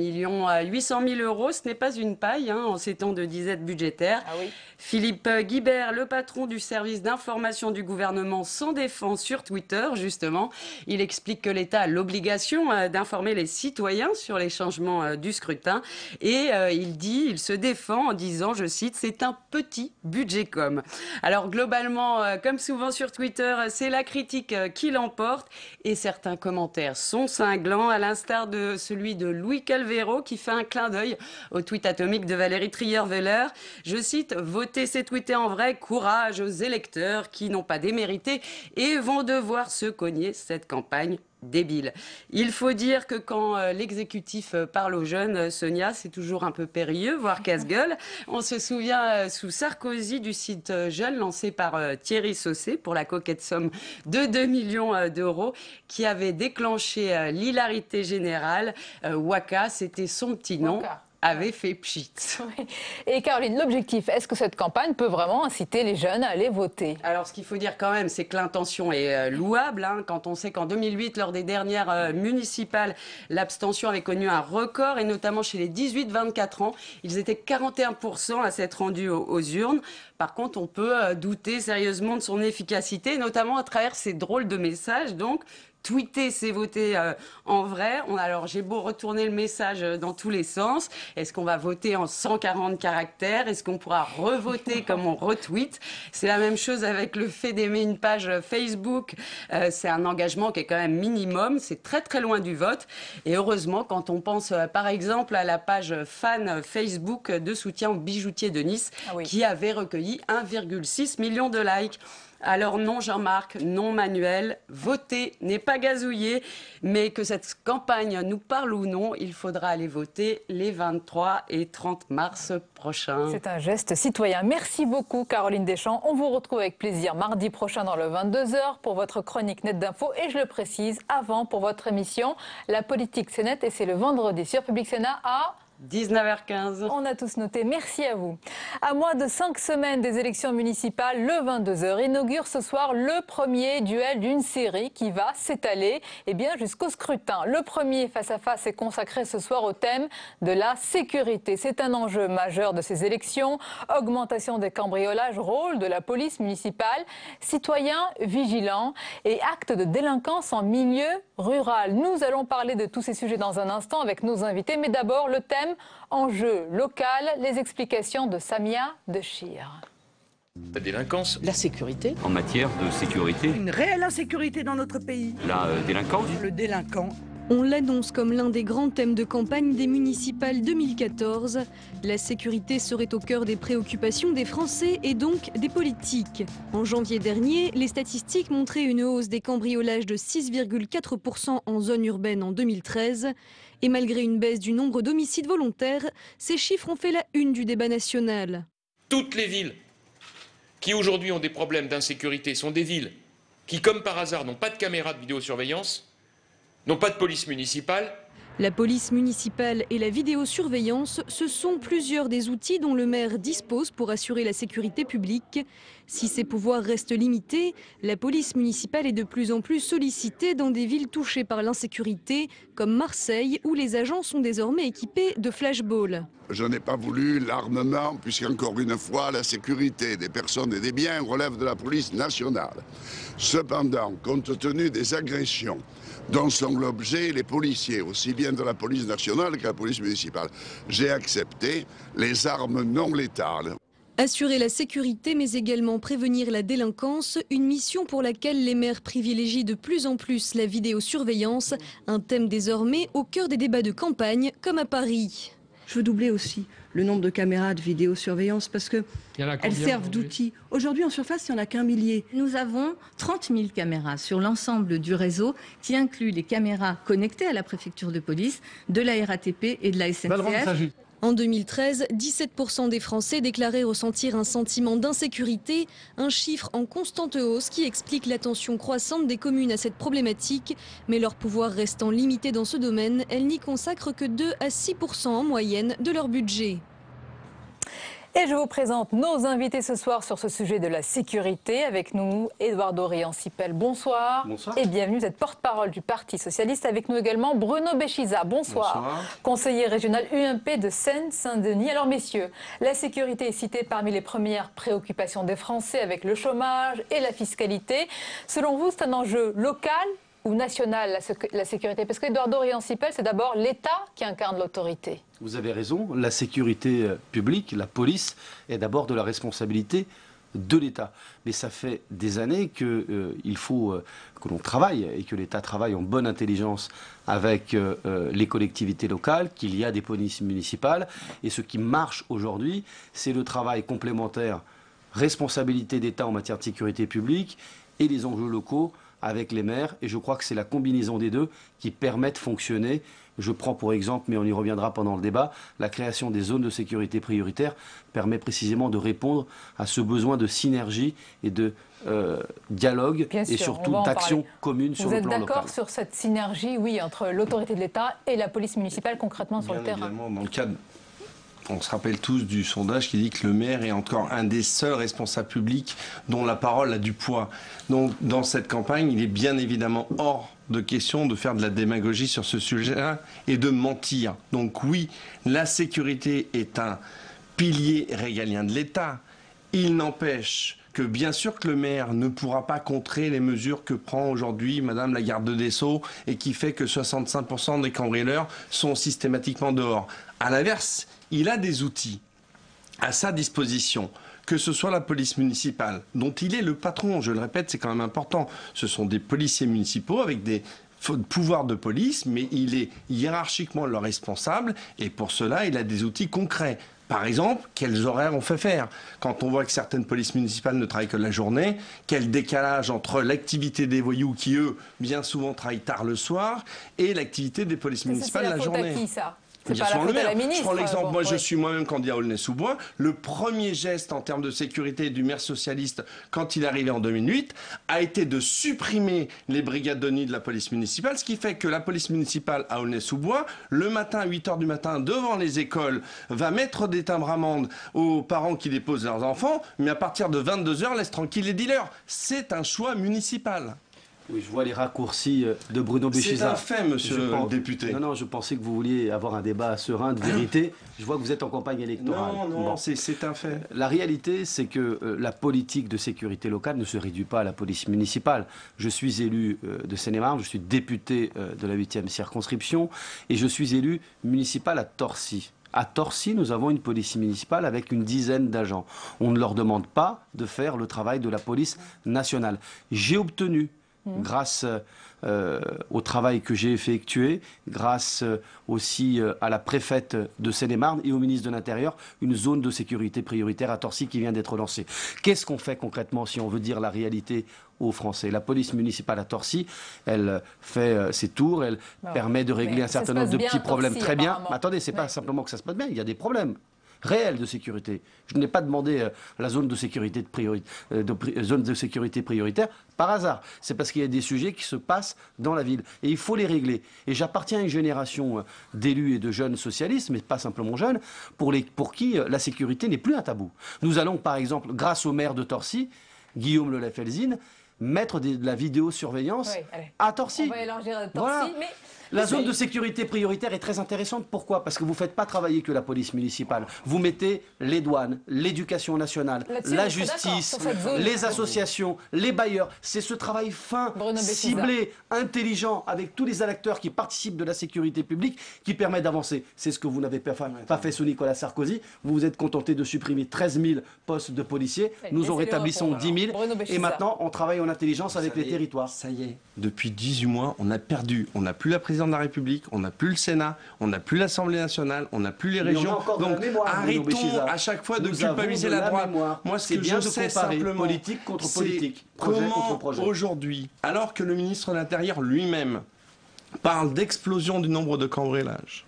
800 000 €, ce n'est pas une paille en ces temps de disette budgétaire. Ah oui. Philippe Guibert, le patron du service d'information du gouvernement, s'en défend sur Twitter, justement. Il explique que l'État a l'obligation d'informer les citoyens sur les changements du scrutin. Et il se défend en disant, je cite, « c'est un petit budget com ». Alors globalement, comme souvent sur Twitter, c'est la critique qui l'emporte. Et certains commentaires sont cinglants, à l'instar de celui de Louis Calvero qui fait un clin d'œil au tweet atomique de Valérie Trierweiler. Je cite, « Voter, c'est tweeter en vrai, courage aux électeurs qui n'ont pas démérité et vont devoir se cogner cette campagne débile ». Il faut dire que quand l'exécutif parle aux jeunes, Sonia, c'est toujours un peu périlleux, voire casse-gueule. On se souvient sous Sarkozy du site Jeune lancé par Thierry Saucé pour la coquette somme de 2 millions d'euros qui avait déclenché l'hilarité générale. Waka, c'était son petit nom. Waka avait fait pchit. Oui. Et Caroline, l'objectif, est-ce que cette campagne peut vraiment inciter les jeunes à aller voter? Alors, ce qu'il faut dire quand même, c'est que l'intention est louable. Quand on sait qu'en 2008, lors des dernières municipales, l'abstention avait connu un record, et notamment chez les 18-24 ans. Ils étaient 41% à s'être rendus aux urnes. Par contre, on peut douter sérieusement de son efficacité, notamment à travers ces drôles de messages. Donc, tweeter, c'est voter en vrai. Alors, j'ai beau retourner le message dans tous les sens. Est-ce qu'on va voter en 140 caractères? Est-ce qu'on pourra revoter comme on retweet? C'est la même chose avec le fait d'aimer une page Facebook. C'est un engagement qui est quand même minimum. C'est très, très loin du vote. Et heureusement, quand on pense, par exemple, à la page fan Facebook de soutien aux bijoutiers de Nice, qui avait recueilli 1,6 million de likes. Alors non Jean-Marc, non Manuel, voter n'est pas gazouiller, mais que cette campagne nous parle ou non, il faudra aller voter les 23 et 30 mars prochains. C'est un geste citoyen. Merci beaucoup Caroline Deschamps. On vous retrouve avec plaisir mardi prochain dans le 22h pour votre chronique Net d'Info. Et je le précise, avant pour votre émission, La politique c'est net et c'est le vendredi sur Public Sénat à 19h15. On a tous noté. Merci à vous. À moins de 5 semaines des élections municipales, le 22h inaugure ce soir le premier duel d'une série qui va s'étaler jusqu'au scrutin. Le premier face-à-face est consacré ce soir au thème de la sécurité. C'est un enjeu majeur de ces élections. Augmentation des cambriolages, rôle de la police municipale, citoyens vigilants et actes de délinquance en milieu rural. Nous allons parler de tous ces sujets dans un instant avec nos invités. Mais d'abord, le thème enjeu local, les explications de Samia Dechir. La délinquance. La sécurité. En matière de sécurité. Une réelle insécurité dans notre pays. La délinquance. Le délinquant. On l'annonce comme l'un des grands thèmes de campagne des municipales 2014. La sécurité serait au cœur des préoccupations des Français et donc des politiques. En janvier dernier, les statistiques montraient une hausse des cambriolages de 6,4% en zone urbaine en 2013. Et malgré une baisse du nombre d'homicides volontaires, ces chiffres ont fait la une du débat national. Toutes les villes qui aujourd'hui ont des problèmes d'insécurité sont des villes qui, comme par hasard, n'ont pas de caméras de vidéosurveillance, n'ont pas de police municipale. La police municipale et la vidéosurveillance, ce sont plusieurs des outils dont le maire dispose pour assurer la sécurité publique. Si ses pouvoirs restent limités, la police municipale est de plus en plus sollicitée dans des villes touchées par l'insécurité, comme Marseille, où les agents sont désormais équipés de flashballs. Je n'ai pas voulu l'armement, puisqu'encore une fois, la sécurité des personnes et des biens relève de la police nationale. Cependant, compte tenu des agressions dont sont l'objet les policiers, aussi bien de la police nationale que la police municipale, j'ai accepté les armes non létales. Assurer la sécurité, mais également prévenir la délinquance, une mission pour laquelle les maires privilégient de plus en plus la vidéosurveillance, un thème désormais au cœur des débats de campagne, comme à Paris. Je veux doubler aussi le nombre de caméras de vidéosurveillance parce qu'elles servent d'outils. Aujourd'hui, en surface, il n'y en a qu'un millier. Nous avons 30 000 caméras sur l'ensemble du réseau qui inclut les caméras connectées à la préfecture de police, de la RATP et de la SNCF. En 2013, 17% des Français déclaraient ressentir un sentiment d'insécurité, un chiffre en constante hausse qui explique l'attention croissante des communes à cette problématique. Mais leur pouvoir restant limité dans ce domaine, elles n'y consacrent que 2 à 6% en moyenne de leur budget. Et je vous présente nos invités ce soir sur ce sujet de la sécurité. Avec nous, Eduardo Riancipel, bonsoir. Bonsoir. Et bienvenue, vous êtes porte-parole du Parti Socialiste. Avec nous également Bruno Bechiza, bonsoir. Bonsoir. Conseiller régional UMP de Seine-Saint-Denis. Alors messieurs, la sécurité est citée parmi les premières préoccupations des Français avec le chômage et la fiscalité. Selon vous, c'est un enjeu local ou national, la sécurité? Parce que Eduardo Riancipel, c'est d'abord l'État qui incarne l'autorité. Vous avez raison, la sécurité publique, la police, est d'abord de la responsabilité de l'État. Mais ça fait des années qu'il faut que l'on travaille et que l'État travaille en bonne intelligence avec les collectivités locales, qu'il y a des polices municipales. Et ce qui marche aujourd'hui, c'est le travail complémentaire, responsabilité d'État en matière de sécurité publique et les enjeux locaux avec les maires, et je crois que c'est la combinaison des deux qui permet de fonctionner. Je prends pour exemple, mais on y reviendra pendant le débat, la création des zones de sécurité prioritaires permet précisément de répondre à ce besoin de synergie et de dialogue et surtout d'action commune sur le plan local. Vous êtes d'accord sur cette synergie, oui, entre l'autorité de l'État et la police municipale concrètement sur le terrain? Évidemment, dans le cadre, on se rappelle tous du sondage qui dit que le maire est encore un des seuls responsables publics dont la parole a du poids. Donc dans cette campagne, il est bien évidemment hors de question de faire de la démagogie sur ce sujet-là et de mentir. Donc oui, la sécurité est un pilier régalien de l'État. Il n'empêche que bien sûr que le maire ne pourra pas contrer les mesures que prend aujourd'hui Madame la garde des Sceaux et qui fait que 65% des cambrioleurs sont systématiquement dehors. À l'inverse, il a des outils à sa disposition, que ce soit la police municipale, dont il est le patron, je le répète, c'est quand même important. Ce sont des policiers municipaux avec des pouvoirs de police, mais il est hiérarchiquement leur responsable, et pour cela, il a des outils concrets. Par exemple, quels horaires on fait faire? Quand on voit que certaines polices municipales ne travaillent que la journée, quel décalage entre l'activité des voyous qui, eux, bien souvent travaillent tard le soir, et l'activité des polices municipales la journée. C'est la faute à qui, ça? Bien sûr, le maire. Je prends l'exemple, moi je suis moi-même candidat à Aulnay-sous-Bois. Le premier geste en termes de sécurité du maire socialiste, quand il est arrivé en 2008, a été de supprimer les brigades de nuit de la police municipale, ce qui fait que la police municipale à Aulnay-sous-Bois, le matin à 8 h du matin, devant les écoles, va mettre des timbres-amendes aux parents qui déposent leurs enfants, mais à partir de 22 h, laisse tranquille les dealers. C'est un choix municipal. Oui, je vois les raccourcis de Bruno Bechiza. C'est un fait, monsieur le député. Non, je pensais que vous vouliez avoir un débat serein, de vérité. Je vois que vous êtes en campagne électorale. Non, c'est un fait. La réalité, c'est que la politique de sécurité locale ne se réduit pas à la police municipale. Je suis élu de Seine-et-Marne, je suis député de la 8e circonscription, et je suis élu municipal à Torcy. À Torcy, nous avons une police municipale avec une dizaine d'agents. On ne leur demande pas de faire le travail de la police nationale. J'ai obtenu, grâce au travail que j'ai effectué, grâce aussi à la préfète de Seine-et-Marne et au ministre de l'Intérieur, une zone de sécurité prioritaire à Torcy qui vient d'être lancée. Qu'est-ce qu'on fait concrètement si on veut dire la réalité aux Français? La police municipale à Torcy, elle fait ses tours, elle permet de régler un certain nombre de petits problèmes très bien. Mais attendez, c'est pas simplement que ça se passe bien, il y a des problèmes réel de sécurité. Je n'ai pas demandé la zone de sécurité, zone de sécurité prioritaire par hasard. C'est parce qu'il y a des sujets qui se passent dans la ville. Et il faut les régler. Et j'appartiens à une génération d'élus et de jeunes socialistes, mais pas simplement jeunes, pour qui la sécurité n'est plus un tabou. Nous allons, par exemple, grâce au maire de Torcy, Guillaume Le Lafelzine, mettre de la vidéosurveillance à Torcy. On va élargir à Torcy, voilà. mais... La zone de sécurité prioritaire est très intéressante. Pourquoi? Parce que vous ne faites pas travailler que la police municipale. Vous mettez les douanes, l'éducation nationale, la justice, les associations, les bailleurs. C'est ce travail fin, ciblé, intelligent, avec tous les acteurs qui participent de la sécurité publique qui permet d'avancer. C'est ce que vous n'avez pas fait sous Nicolas Sarkozy. Vous vous êtes contenté de supprimer 13 000 postes de policiers. Nous en rétablissons 10 000. Et maintenant, on travaille en intelligence avec les territoires. Ça y est. Depuis 18 mois, on a perdu. On n'a plus la présidence de la République, on n'a plus le Sénat, on n'a plus l'Assemblée nationale, on n'a plus les régions. Donc arrêtons à chaque fois de culpabiliser la droite. Moi, ce que je sais simplement, politique contre politique, comment aujourd'hui, alors que le ministre de l'Intérieur lui-même parle d'explosion du nombre de cambriolages,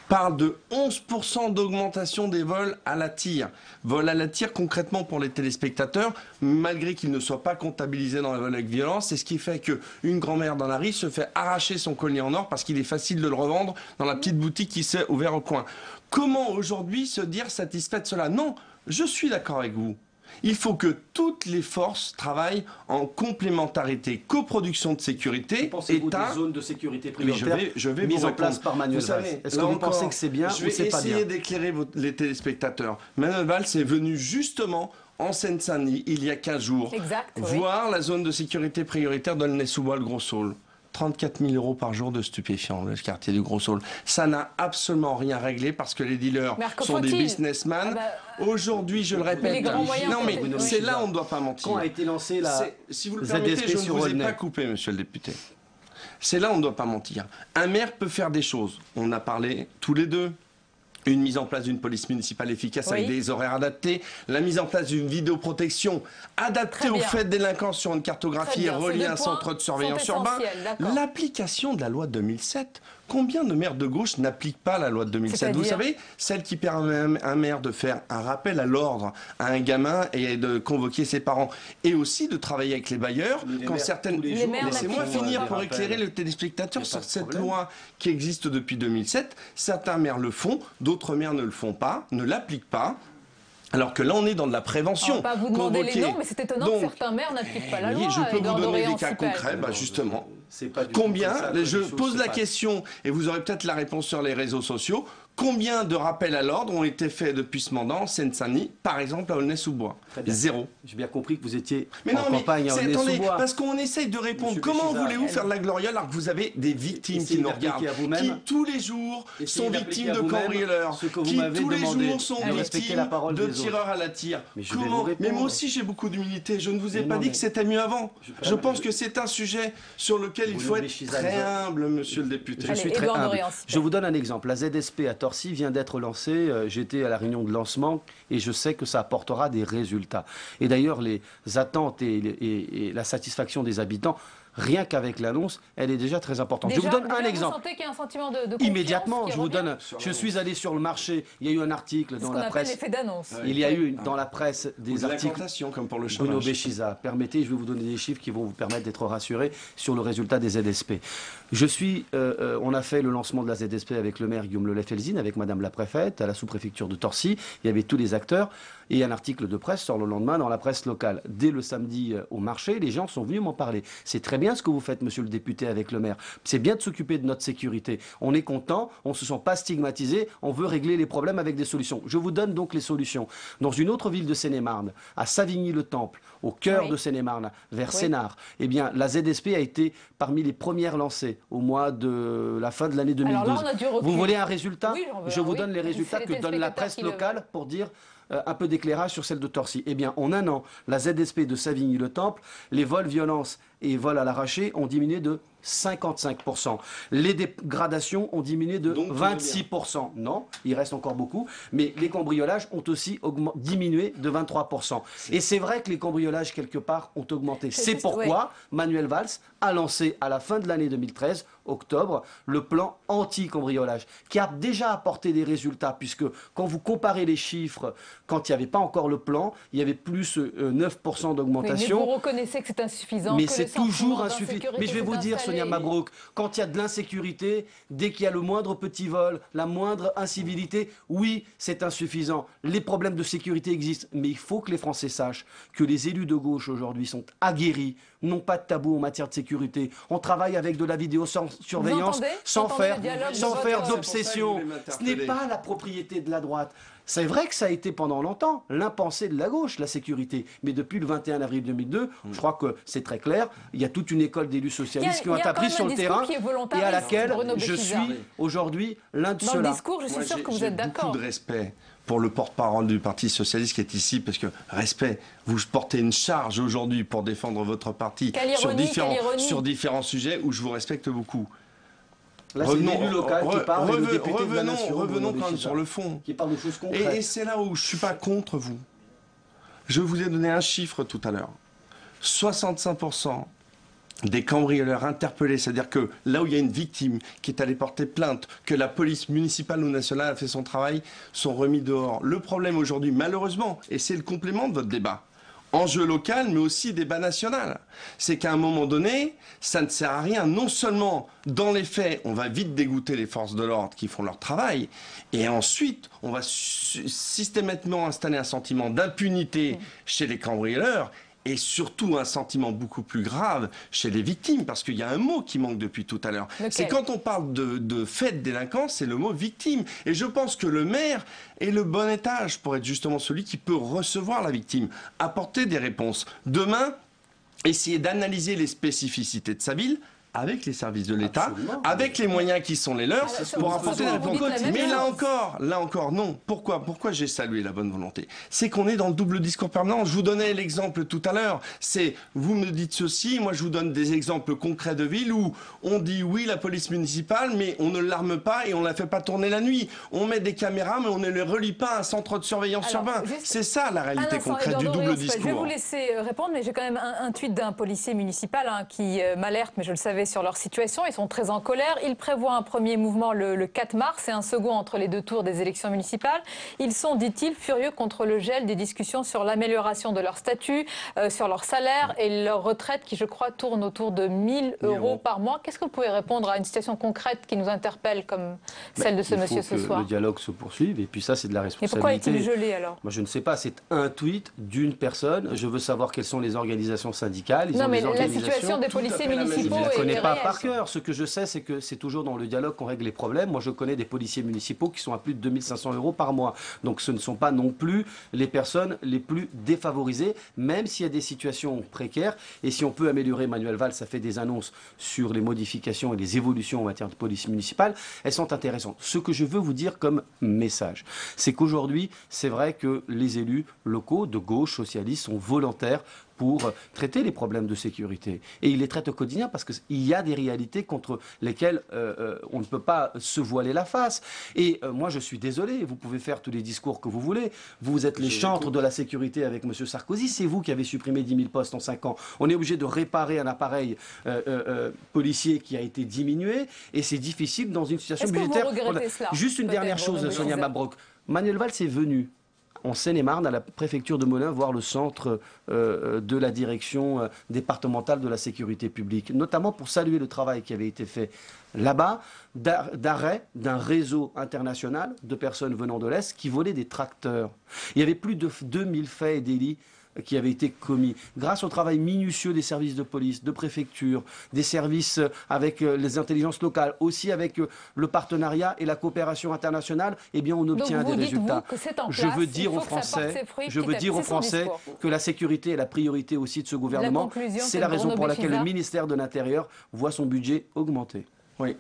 parle de 11% d'augmentation des vols à la tire. Vols à la tire, concrètement pour les téléspectateurs, malgré qu'ils ne soient pas comptabilisés dans les vols avec violence, c'est ce qui fait qu'une grand-mère dans la rue se fait arracher son collier en or parce qu'il est facile de le revendre dans la petite boutique qui s'est ouverte au coin. Comment aujourd'hui se dire satisfait de cela? Non, je suis d'accord avec vous. Il faut que toutes les forces travaillent en complémentarité, coproduction de sécurité, État... des zones de sécurité prioritaires je vais mises vous en place par Manuel Valls. Est-ce que vous pensez que c'est bien ou c'est pas bien? Je vais essayer d'éclairer les téléspectateurs. Manuel Valls est venu justement en Seine-Saint-Denis, il y a 15 jours, voir la zone de sécurité prioritaire d'Aulnay-sous-Bois, le Gros-Saulx. 34 000 € par jour de stupéfiants, le quartier du Gros-Saulx. Ça n'a absolument rien réglé parce que les dealers sont des businessmen. Aujourd'hui, je le répète, non mais c'est là où on ne doit pas mentir. Quand a été lancée la si vous le permettez, je ne vous ai pas coupé, monsieur le député. C'est là où on ne doit pas mentir. Un maire peut faire des choses. On a parlé tous les deux. Une mise en place d'une police municipale efficace avec des horaires adaptés, la mise en place d'une vidéoprotection adaptée aux faits de délinquance sur une cartographie et reliée à un centre de surveillance urbain, l'application de la loi de 2007. Combien de maires de gauche n'appliquent pas la loi de 2007? Vous savez, celle qui permet à un maire de faire un rappel à l'ordre à un gamin et de convoquer ses parents, et aussi de travailler avec les bailleurs. Quand certaines... Laissez-moi finir pour éclairer le téléspectateur sur cette loi qui existe depuis 2007. Certains maires le font, d'autres maires ne le font pas, ne l'appliquent pas. Alors que là, on est dans de la prévention. On ne va pas vous demander les noms, mais c'est étonnant que certains maires n'appliquent pas la loi. Je peux vous donner des cas concrets, justement. Combien, je pose la question, et vous aurez peut-être la réponse sur les réseaux sociaux, combien de rappels à l'ordre ont été faits depuis ce mandat en Seine-Saint-Denis, par exemple à Aulnay-sous-Bois? 0. J'ai bien compris que vous étiez en campagne à Aulnay-sous-Bois. Parce qu'on essaye de répondre. Comment voulez-vous faire de la gloriole alors que vous avez des victimes qui nous regardent, qui tous les jours sont victimes de cambrioleurs, qui tous les jours sont victimes de tireurs à la tire? Mais moi aussi j'ai beaucoup d'humilité. Je ne vous ai pas dit que c'était mieux avant. Je pense que c'est un sujet sur lequel il faut être très humble, monsieur le député. Je suis très humble. Je vous donne un exemple. La ZSP à Torcy vient d'être lancée. J'étais à la réunion de lancement et je sais que ça apportera des résultats. Et d'ailleurs, les attentes et la satisfaction des habitants, rien qu'avec l'annonce, elle est déjà très importante. Je vous donne un exemple. Vous sentez qu'il y a un sentiment de immédiatement, je vous donne. Je suis allé sur le marché. Il y a eu un article dans la presse. L'effet d'annonce. Il y a eu dans la presse des articles. Comme pour le Bruno Béchiza. Permettez, je vais vous donner des chiffres qui vont vous permettre d'être rassurés sur le résultat des ZSP. On a fait le lancement de la ZSP avec le maire Guillaume Lelay-Felzine, avec Madame la préfète, à la sous-préfecture de Torcy. Il y avait tous les acteurs. Et un article de presse sort le lendemain dans la presse locale. Dès le samedi au marché, les gens sont venus m'en parler. C'est très bien ce que vous faites, monsieur le député, avec le maire. C'est bien de s'occuper de notre sécurité. On est content, on ne se sent pas stigmatisé, on veut régler les problèmes avec des solutions. Je vous donne donc les solutions. Dans une autre ville de Seine-et-Marne, à Savigny-le-Temple, au cœur de Seine-et-Marne, vers Sénart, eh bien, la ZSP a été parmi les premières lancées au mois de la fin de l'année 2012. Alors là, on a dû reculer. Vous voulez un résultat? Oui, je vous donne les résultats que donne la presse locale pour dire un peu d'éclairage sur celle de Torcy. Eh bien, en un an, la ZSP de Savigny-le-Temple, les vols violences et vols à l'arraché ont diminué de 55%. Les dégradations ont diminué de 26%. Non, il reste encore beaucoup, mais les cambriolages ont aussi diminué de 23%. Et c'est vrai que les cambriolages, quelque part, ont augmenté. C'est pourquoi Manuel Valls a lancé à la fin de l'année 2013, octobre, le plan anti-cambriolage, qui a déjà apporté des résultats, puisque quand vous comparez les chiffres, quand il n'y avait pas encore le plan, il y avait plus 9% d'augmentation. Mais vous reconnaissez que c'est insuffisant. Mais c'est toujours insuffisant. Mais je vais vous dire, Sonia Mabrouk, quand il y a de l'insécurité, dès qu'il y a le moindre petit vol, la moindre incivilité, oui, c'est insuffisant. Les problèmes de sécurité existent, mais il faut que les Français sachent que les élus de gauche aujourd'hui sont aguerris, n'ont pas de tabou en matière de sécurité. On travaille avec de la vidéosurveillance sans faire d'obsession. Ce n'est pas la propriété de la droite. C'est vrai que ça a été pendant longtemps l'impensé de la gauche, la sécurité. Mais depuis le 21 avril 2002, je crois que c'est très clair, il y a toute une école d'élus socialistes qui ont appris sur le terrain et à laquelle je suis aujourd'hui l'un de ceux-là. Dans le discours, je suis sûr que vous êtes d'accord. J'ai beaucoup de respect pour le porte-parole du Parti socialiste qui est ici, parce que, respect, vous portez une charge aujourd'hui pour défendre votre parti sur différents sujets où je vous respecte beaucoup. Là, c'est l'élu local qui parle, le député de la Nation, revenons quand même sur le fond. Qui parle de choses concrètes. Et c'est là où je ne suis pas contre vous. Je vous ai donné un chiffre tout à l'heure. 65% des cambrioleurs interpellés, c'est-à-dire que là où il y a une victime qui est allée porter plainte, que la police municipale ou nationale a fait son travail, sont remis dehors. Le problème aujourd'hui, malheureusement, et c'est le complément de votre débat, enjeu local, mais aussi débat national. C'est qu'à un moment donné, ça ne sert à rien. Non seulement, dans les faits, on va vite dégoûter les forces de l'ordre qui font leur travail, et ensuite, on va systématiquement installer un sentiment d'impunité chez les cambrioleurs, et surtout un sentiment beaucoup plus grave chez les victimes, parce qu'il y a un mot qui manque depuis tout à l'heure. C'est quand on parle de fait de délinquance, c'est le mot victime. Et je pense que le maire est le bon étage pour être justement celui qui peut recevoir la victime, apporter des réponses. Demain, essayer d'analyser les spécificités de sa ville, avec les services de l'État, avec les moyens qui sont les leurs, pour apporter des réponses. Mais là encore, non. Pourquoi j'ai salué la bonne volonté? C'est qu'on est dans le double discours permanent. Je vous donnais l'exemple tout à l'heure. C'est, vous me dites ceci, moi je vous donne des exemples concrets de villes où on dit oui, la police municipale, mais on ne l'arme pas et on ne la fait pas tourner la nuit. On met des caméras, mais on ne les relie pas à un centre de surveillance urbain. C'est ça la réalité concrète du double discours. Je vais vous laisser répondre, mais j'ai quand même un tweet d'un policier municipal qui m'alerte, mais je le savais, sur leur situation. Ils sont très en colère. Ils prévoient un premier mouvement le 4 mars et un second entre les deux tours des élections municipales. Ils sont, dit-il, furieux contre le gel des discussions sur l'amélioration de leur statut, sur leur salaire et leur retraite qui, je crois, tourne autour de 1 000 € par mois. Qu'est-ce que vous pouvez répondre à une situation concrète qui nous interpelle comme celle de ce monsieur ce soir? Il faut que le dialogue se poursuive et puis ça, c'est de la responsabilité. Mais pourquoi est-il gelé alors? Moi, je ne sais pas. C'est un tweet d'une personne. Je veux savoir quelles sont les organisations syndicales. Non, mais la situation des policiers municipaux est par cœur. Ce que je sais, c'est que c'est toujours dans le dialogue qu'on règle les problèmes. Moi, je connais des policiers municipaux qui sont à plus de 2 500 € par mois. Donc, ce ne sont pas non plus les personnes les plus défavorisées, même s'il y a des situations précaires. Et si on peut améliorer, Manuel Valls a fait des annonces sur les modifications et les évolutions en matière de police municipale. Elles sont intéressantes. Ce que je veux vous dire comme message, c'est qu'aujourd'hui, c'est vrai que les élus locaux de gauche, socialistes, sont volontaires pour traiter les problèmes de sécurité. Et ils les traitent au quotidien parce qu'il y a des réalités contre lesquelles on ne peut pas se voiler la face. Et moi, je suis désolé, vous pouvez faire tous les discours que vous voulez. Vous êtes les chantres de la sécurité avec M. Sarkozy. C'est vous qui avez supprimé 10 000 postes en 5 ans. On est obligé de réparer un appareil policier qui a été diminué. Et c'est difficile dans une situation budgétaire. Est-ce que vous regrettez cela? Juste une dernière chose, Sonia Mabrouk. Manuel Valls est venu en Seine-et-Marne, à la préfecture de Melun, voir le centre de la direction départementale de la sécurité publique, notamment pour saluer le travail qui avait été fait là-bas, d'arrêt d'un réseau international de personnes venant de l'Est qui volaient des tracteurs. Il y avait plus de 2000 faits et délits qui avaient été commis. Grâce au travail minutieux des services de police, de préfecture, des services avec les intelligences locales, aussi avec le partenariat et la coopération internationale, eh bien on obtient des résultats. Je veux dire aux Français, que la sécurité est la priorité aussi de ce gouvernement. C'est la raison pour laquelle le ministère de l'Intérieur voit son budget augmenter. Oui.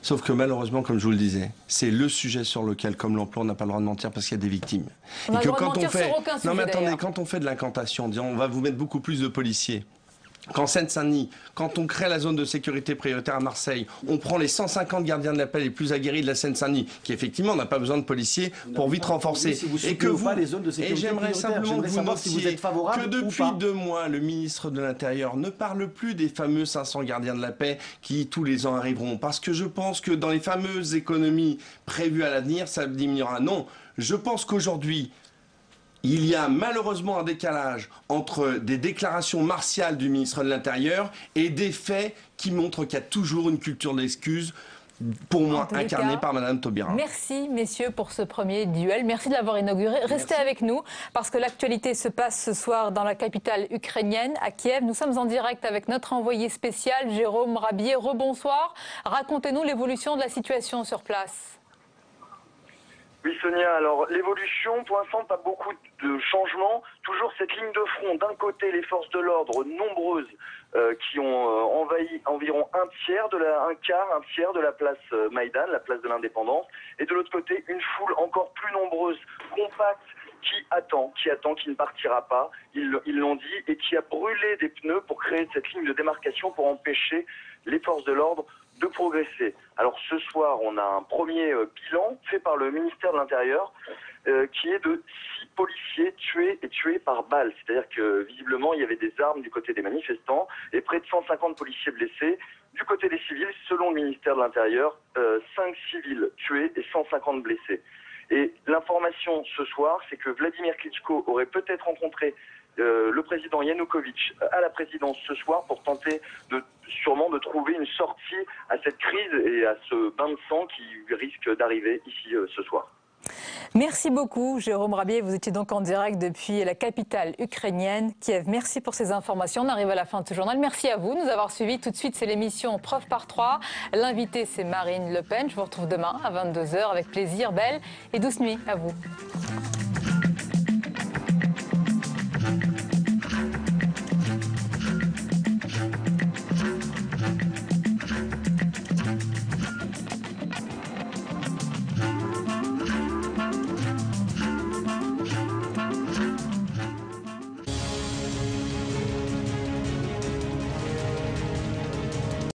Sauf que malheureusement, comme je vous le disais, c'est le sujet sur lequel, comme l'emploi, on n'a pas le droit de mentir parce qu'il y a des victimes. On a le droit de mentir sur aucun sujet, non mais attendez, quand on fait de l'incantation, en disant on va vous mettre beaucoup plus de policiers, qu'en Seine-Saint-Denis, quand on crée la zone de sécurité prioritaire à Marseille, on prend les 150 gardiens de la paix les plus aguerris de la Seine-Saint-Denis, qui effectivement n'a pas besoin de policiers pour vite renforcer. Et que vous, et j'aimerais simplement que vous notiez que depuis 2 mois, le ministre de l'Intérieur ne parle plus des fameux 500 gardiens de la paix qui tous les ans arriveront. Parce que je pense que dans les fameuses économies prévues à l'avenir, ça diminuera. Non, je pense qu'aujourd'hui, il y a malheureusement un décalage entre des déclarations martiales du ministre de l'Intérieur et des faits qui montrent qu'il y a toujours une culture d'excuses, pour moi incarnée par Mme Taubira. Merci messieurs pour ce premier duel. Merci de l'avoir inauguré. Restez avec nous parce que l'actualité se passe ce soir dans la capitale ukrainienne, à Kiev. Nous sommes en direct avec notre envoyé spécial, Jérôme Rabier. Rebonsoir. Racontez-nous l'évolution de la situation sur place. Oui Sonia, alors l'évolution, pour l'instant pas beaucoup de changements, toujours cette ligne de front, d'un côté les forces de l'ordre nombreuses qui ont envahi environ un tiers de la place Maïdan, la place de l'indépendance, et de l'autre côté une foule encore plus nombreuse, compacte, qui attend, qui ne partira pas, ils l'ont dit, et qui a brûlé des pneus pour créer cette ligne de démarcation pour empêcher les forces de l'ordre de progresser. Alors ce soir, on a un premier bilan fait par le ministère de l'Intérieur qui est de 6 policiers tués par balle. C'est-à-dire que visiblement il y avait des armes du côté des manifestants et près de 150 policiers blessés. Du côté des civils, selon le ministère de l'Intérieur, 5 civils tués et 150 blessés. Et l'information ce soir, c'est que Vladimir Klitschko aurait peut-être rencontré le président Yanukovych à la présidence ce soir pour tenter sûrement de trouver une sortie à cette crise et à ce bain de sang qui risque d'arriver ici ce soir. Merci beaucoup Jérôme Rabier, vous étiez donc en direct depuis la capitale ukrainienne, Kiev. Merci pour ces informations, on arrive à la fin de ce journal. Merci à vous de nous avoir suivis. Tout de suite c'est l'émission Preuve par 3. L'invité c'est Marine Le Pen. Je vous retrouve demain à 22 h avec plaisir. Belle et douce nuit à vous.